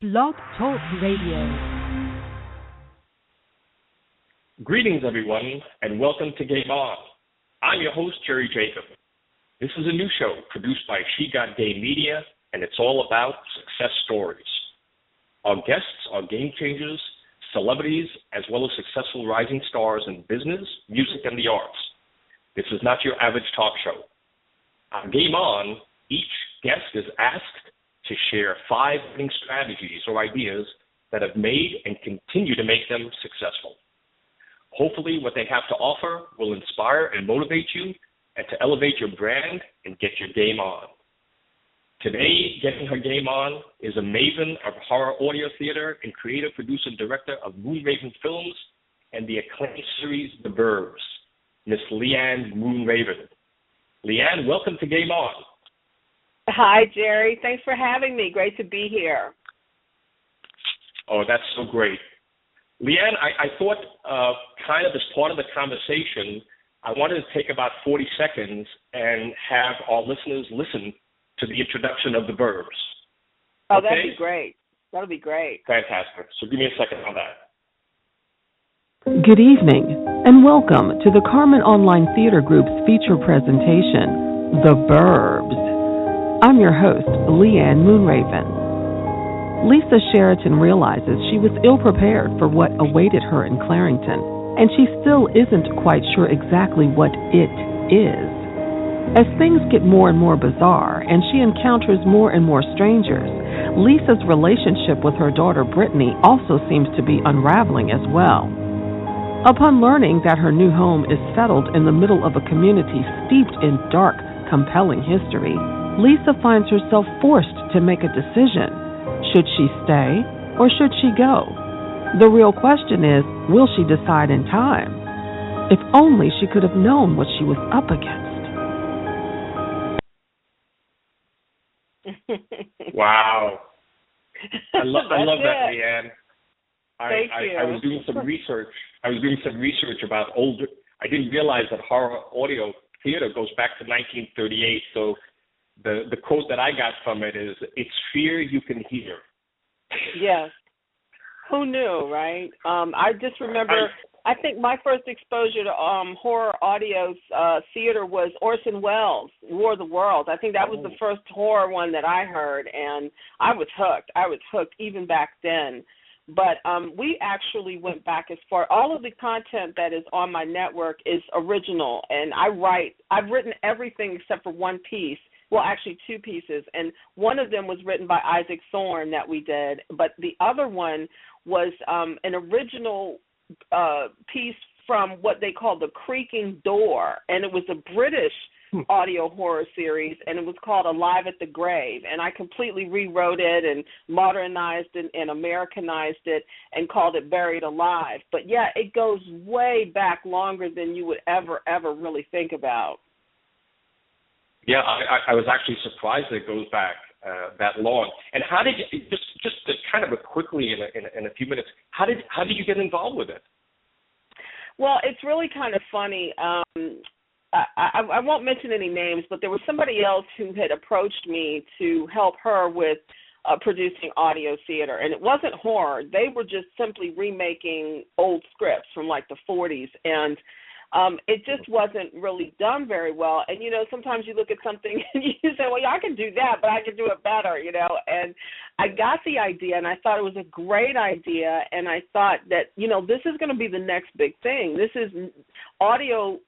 Blog Talk Radio. Greetings, everyone, and welcome to Game On. I'm your host, Jerry Jacob. This is a new show produced by She Got Game Media, and it's all about success stories. Our guests are game changers, celebrities, as well as successful rising stars in business, music, and the arts. This is not your average talk show. On Game On, each guest is asked to share 5 winning strategies or ideas that have made and continue to make them successful. Hopefully what they have to offer will inspire and motivate you and to elevate your brand and get your game on. Today, getting her game on is a maven of horror audio theater and creative producer and director of Moonraven Films and the acclaimed series The Burbs, Miss Liane Moonraven. Liane, welcome to Game On. Hi, Jerry. Thanks for having me. Great to be here. Oh, that's so great. Liane, I thought kind of as part of the conversation, I wanted to take about 40 seconds and have our listeners listen to the introduction of the Burbs. Oh, okay? That'd be great. That'll be great. Fantastic. So give me a second on that. Good evening, and welcome to the Carmen Online Theater Group's feature presentation, The Burbs. I'm your host, Liane Moonraven. Lisa Sheraton realizes she was ill-prepared for what awaited her in Clarington, and she still isn't quite sure exactly what it is. As things get more and more bizarre and she encounters more and more strangers, Lisa's relationship with her daughter Brittany also seems to be unraveling as well. Upon learning that her new home is settled in the middle of a community steeped in dark, compelling history, Lisa finds herself forced to make a decision. Should she stay or should she go? The real question is, will she decide in time? If only she could have known what she was up against. Wow. I love that, Liane. Thank you. I was doing some research. About older. I didn't realize that horror audio theater goes back to 1938. So the quote that I got from it is, "It's fear you can hear." Yes. Who knew, right? I just remember, I think my first exposure to horror audio theater was Orson Welles' War of the Worlds. I think that was the first horror one that I heard, and I was hooked. I was hooked even back then. But we actually went back as far. All of the content that is on my network is original, and I've written everything except for one piece. Well, actually 2 pieces, and one of them was written by Isaac Thorne that we did, but the other one was an original piece from what they call The Creaking Door, and it was a British audio horror series, and it was called Alive at the Grave, and I completely rewrote it and modernized it and Americanized it and called it Buried Alive. But, yeah, it goes way back longer than you would ever really think about. Yeah, I was actually surprised that it goes back that long. And how did you, just to kind of quickly in a few minutes, how did you get involved with it? Well, it's really kind of funny. I won't mention any names, but there was somebody else who had approached me to help her with producing audio theater, and it wasn't horror. They were just simply remaking old scripts from like the 40s, and it just wasn't really done very well. And, you know, sometimes you look at something and you say, well, yeah, I can do that, but I can do it better, you know. And I got the idea, and I thought it was a great idea, and I thought that, you know, this is going to be the next big thing. This is audio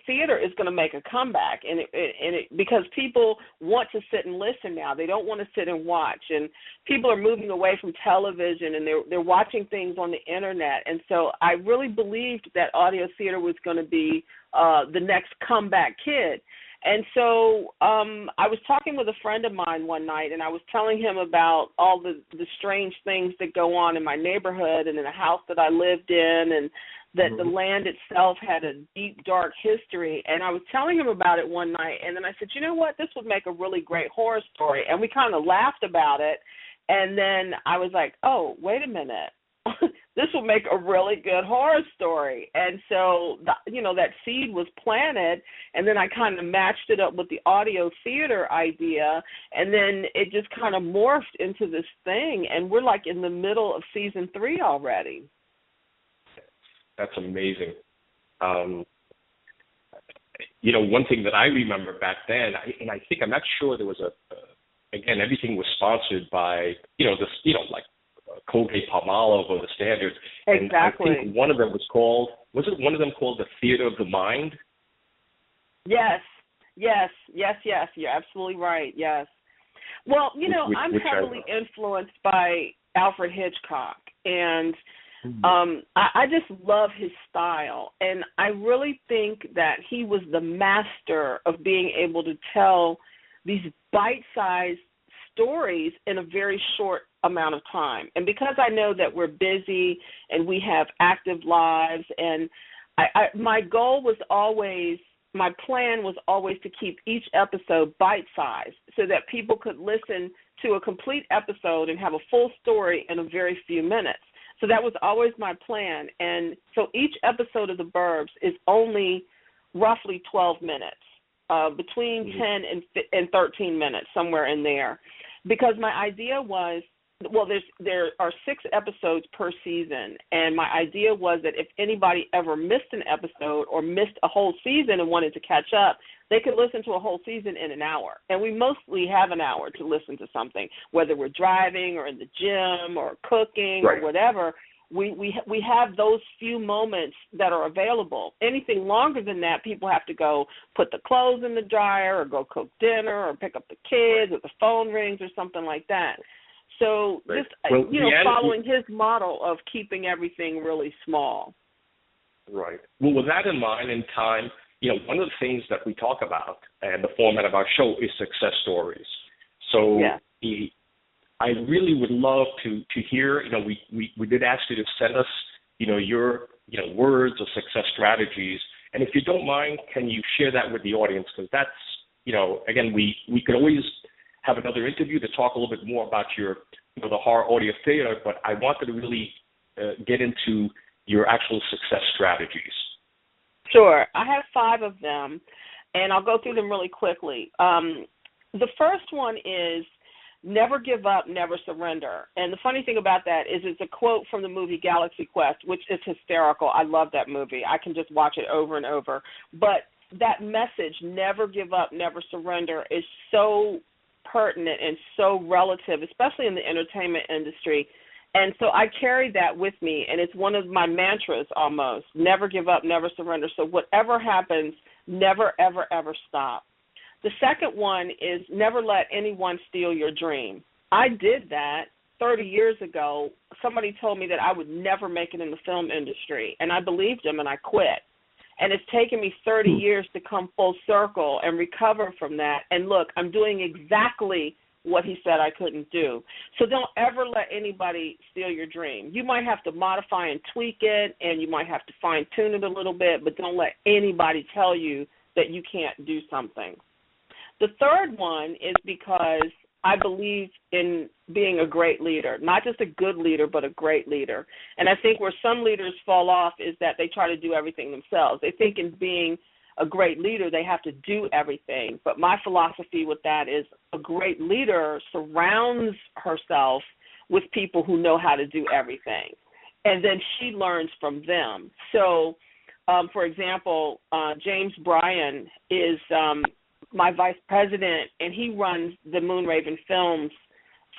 theater is going to make a comeback, and it because people want to sit and listen now. They don't want to sit and watch, and people are moving away from television, and they're watching things on the internet. And so I really believed that audio theater was going to be the next comeback kid. And so I was talking with a friend of mine one night, and I was telling him about all the strange things that go on in my neighborhood and in the house that I lived in, and that the land itself had a deep, dark history. And I was telling him about it one night, and then I said, you know what, this would make a really great horror story. And we kind of laughed about it. And then I was like, oh, wait a minute. this will make a really good horror story. And so, that seed was planted, and then I kind of matched it up with the audio theater idea, and then it just kind of morphed into this thing, and we're like in the middle of season 3 already. That's amazing. One thing that I remember back then, I think, I'm not sure there was again, everything was sponsored by, like Colgate Palmolive or the Standards. Exactly. And I think one of them was called the Theater of the Mind? Yes. You're absolutely right. Yes. Well, I'm heavily influenced by Alfred Hitchcock, and I just love his style, and I really think that he was the master of being able to tell these bite-sized stories in a very short amount of time. And because I know that we're busy and we have active lives, and my plan was always to keep each episode bite-sized so that people could listen to a complete episode and have a full story in a very few minutes. So that was always my plan. And so each episode of The Burbs is only roughly 12 minutes, between 10 and 13 minutes, somewhere in there. Because my idea was, there are 6 episodes per season, and my idea was that if anybody ever missed an episode or missed a whole season and wanted to catch up, they could listen to a whole season in an hour. And we mostly have an hour to listen to something, whether we're driving or in the gym or cooking or whatever. We have those few moments that are available. Anything longer than that, people have to go put the clothes in the dryer or go cook dinner or pick up the kids, or the phone rings or something like that. So just, following his model of keeping everything really small. Right. Well, with that in mind, in time, one of the things that we talk about and the format of our show is success stories. So I really would love to hear, we did ask you to send us, your, words of success strategies. And if you don't mind, can you share that with the audience? Because that's, again, we could always have another interview to talk a little bit more about your, the horror audio theater, but I wanted to really get into your actual success strategies. Sure. I have 5 of them, and I'll go through them really quickly. The first one is never give up, never surrender. And the funny thing about that is it's a quote from the movie Galaxy Quest, which is hysterical. I love that movie. I can just watch it over and over. But that message, never give up, never surrender, is so pertinent and so relative, especially in the entertainment industry. And so I carry that with me, and it's one of my mantras almost, never give up, never surrender. So whatever happens, never, ever, ever stop. The second one is never let anyone steal your dream. I did that 30 years ago. Somebody told me that I would never make it in the film industry, and I believed him, and I quit. And it's taken me 30 years to come full circle and recover from that. And look, I'm doing exactly what he said I couldn't do. So don't ever let anybody steal your dream. You might have to modify and tweak it, and you might have to fine-tune it a little bit, but don't let anybody tell you that you can't do something. The third one is because I believe in being a great leader, not just a good leader, but a great leader. And I think where some leaders fall off is that they try to do everything themselves. They think in being a great leader, they have to do everything. But my philosophy with that is a great leader surrounds herself with people who know how to do everything. And then she learns from them. So, for example, James Bryan is my vice president, and he runs the Moonraven Films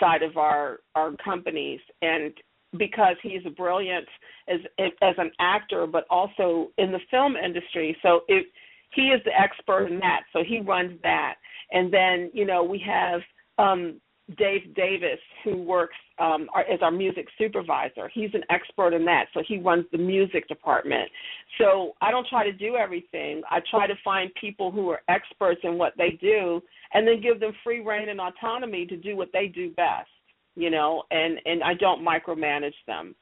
side of our companies. And because he's a brilliant as an actor, but also in the film industry, so he is the expert in that. So he runs that. And then, we have Dave Davis, who works as our music supervisor. He's an expert in that, so he runs the music department. So I don't try to do everything. I try to find people who are experts in what they do and then give them free rein and autonomy to do what they do best, and I don't micromanage them.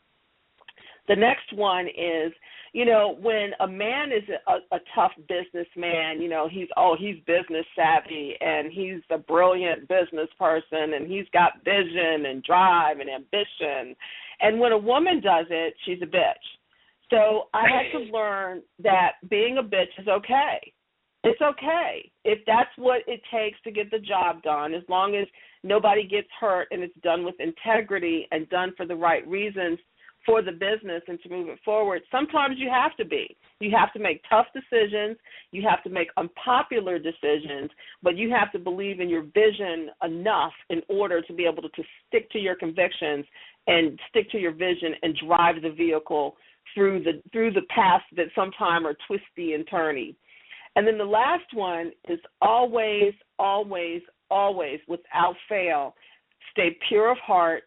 The next one is, when a man is a tough businessman, he's business savvy and he's a brilliant business person and he's got vision and drive and ambition And when a woman does it, she's a bitch. So I had to learn that being a bitch is okay. It's okay if that's what it takes to get the job done, as long as nobody gets hurt and it's done with integrity and done for the right reasons for the business and to move it forward. Sometimes you have to be. You have to make tough decisions. You have to make unpopular decisions, but you have to believe in your vision enough in order to be able to stick to your convictions and stick to your vision and drive the vehicle through the paths that sometimes are twisty and turny. And then the last one is always, always, always, without fail, stay pure of heart,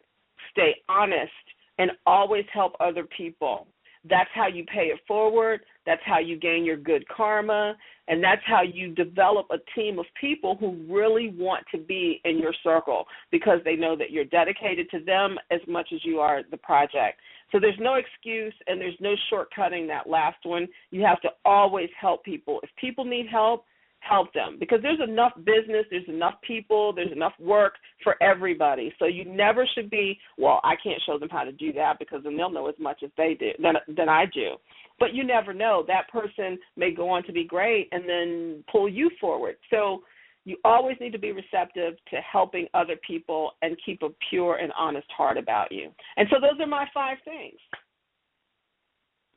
stay honest, and always help other people. That's how you pay it forward. That's how you gain your good karma. And that's how you develop a team of people who really want to be in your circle because they know that you're dedicated to them as much as you are the project. So there's no excuse and there's no shortcutting that last one. You have to always help people. If people need help, help them because there's enough business, there's enough people, there's enough work for everybody. So you never should be, well, I can't show them how to do that because then they'll know as much as they do than I do. But you never know. That person may go on to be great and then pull you forward. So you always need to be receptive to helping other people and keep a pure and honest heart about you. And so those are my 5 things.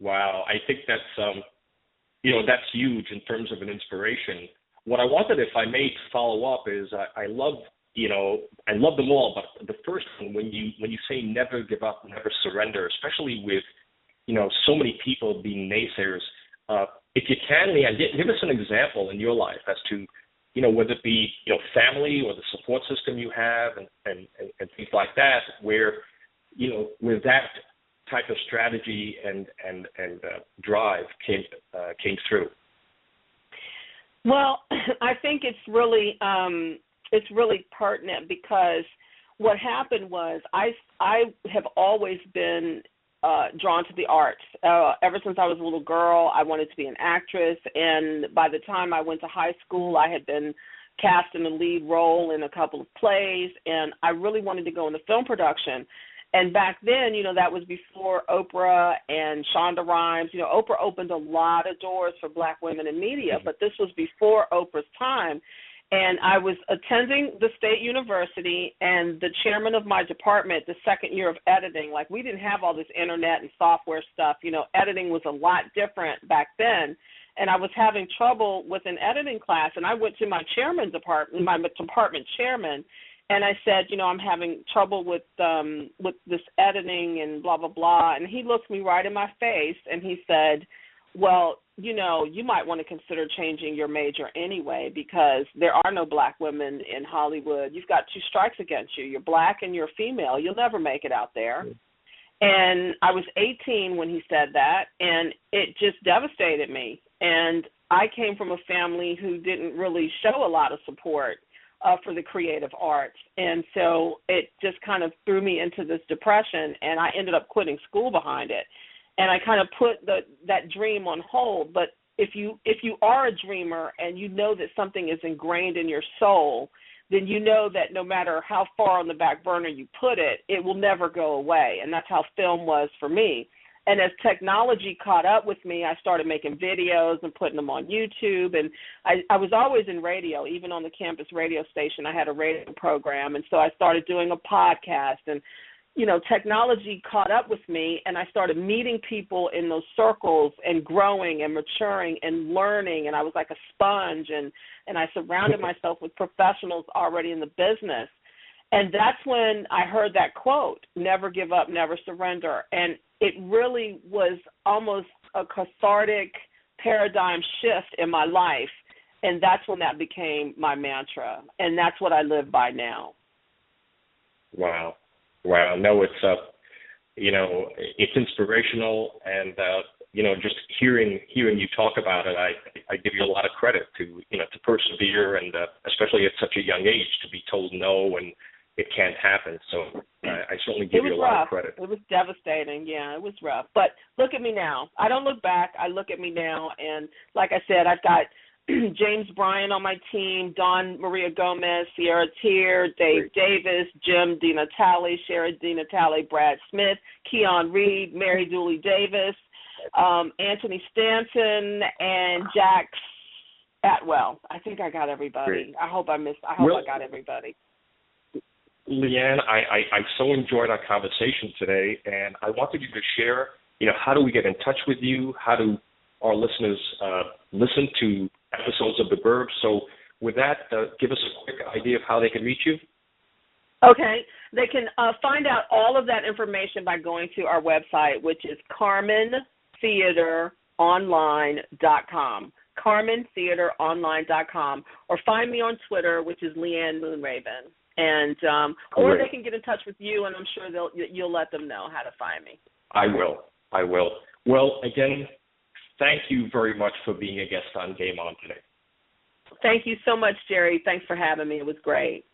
Wow, I think that's that's huge in terms of an inspiration. What I wanted, if I may, to follow up is I love them all, but the first one, when you say never give up, never surrender, especially with so many people being naysayers, if you can, Liane, give us an example in your life as to whether it be family or the support system you have and things like that, where with that type of strategy and drive came through. Well, I think it's really pertinent because what happened was I have always been drawn to the arts. Ever since I was a little girl, I wanted to be an actress, and by the time I went to high school, I had been cast in a lead role in a couple of plays, and I really wanted to go into film production. And back then, that was before Oprah and Shonda Rhimes. Oprah opened a lot of doors for black women in media, but this was before Oprah's time. And I was attending the state university, and the chairman of my department, the second year of editing, like we didn't have all this internet and software stuff. Editing was a lot different back then. And I was having trouble with an editing class, and I went to my department chairman, and I said, I'm having trouble with this editing and blah, blah, blah. And he looked me right in my face, and he said, well, you might want to consider changing your major anyway because there are no black women in Hollywood. You've got 2 strikes against you. You're black and you're female. You'll never make it out there. And I was 18 when he said that, and it just devastated me. And I came from a family who didn't really show a lot of support for the creative arts. And so it just kind of threw me into this depression, and I ended up quitting school behind it. And I kind of put that dream on hold. But if you are a dreamer and you know that something is ingrained in your soul, then you know that no matter how far on the back burner you put it, it will never go away. And that's how film was for me. And as technology caught up with me, I started making videos and putting them on YouTube. And I was always in radio, even on the campus radio station. I had a radio program. And so I started doing a podcast. And, technology caught up with me, and I started meeting people in those circles and growing and maturing and learning. And I was like a sponge. And I surrounded myself with professionals already in the business. And that's when I heard that quote, never give up, never surrender. And it really was almost a cathartic paradigm shift in my life. And that's when that became my mantra. And that's what I live by now. Wow. No, it's, it's inspirational. And, just hearing you talk about it, I give you a lot of credit to persevere and especially at such a young age to be told no and it can't happen. So I certainly give you a lot of credit. It was devastating. Yeah, it was rough. But look at me now. I don't look back. I look at me now. And like I said, I've got James Bryan on my team, Dawn Maria Gomez, Sierra Tier, Dave Davis, Jim DiNatale, Shara DiNatale, Brad Smith, Keon Reed, Mary Dooley Davis, Anthony Stanton, and Jax Atwell. I think I got everybody. Great. I hope I got everybody. Leanne, I so enjoyed our conversation today, and I wanted you to share, how do we get in touch with you? How do our listeners listen to episodes of The Burbs? So with that, give us a quick idea of how they can reach you. Okay. They can find out all of that information by going to our website, which is CarmenTheaterOnline.com. CarmenTheaterOnline.com, or find me on Twitter, which is Liane Moonraven, and or they can get in touch with you, and I'm sure you'll let them know how to find me. I will. Well, again, thank you very much for being a guest on Game On today. Thank you so much, Jerry. Thanks for having me. It was great.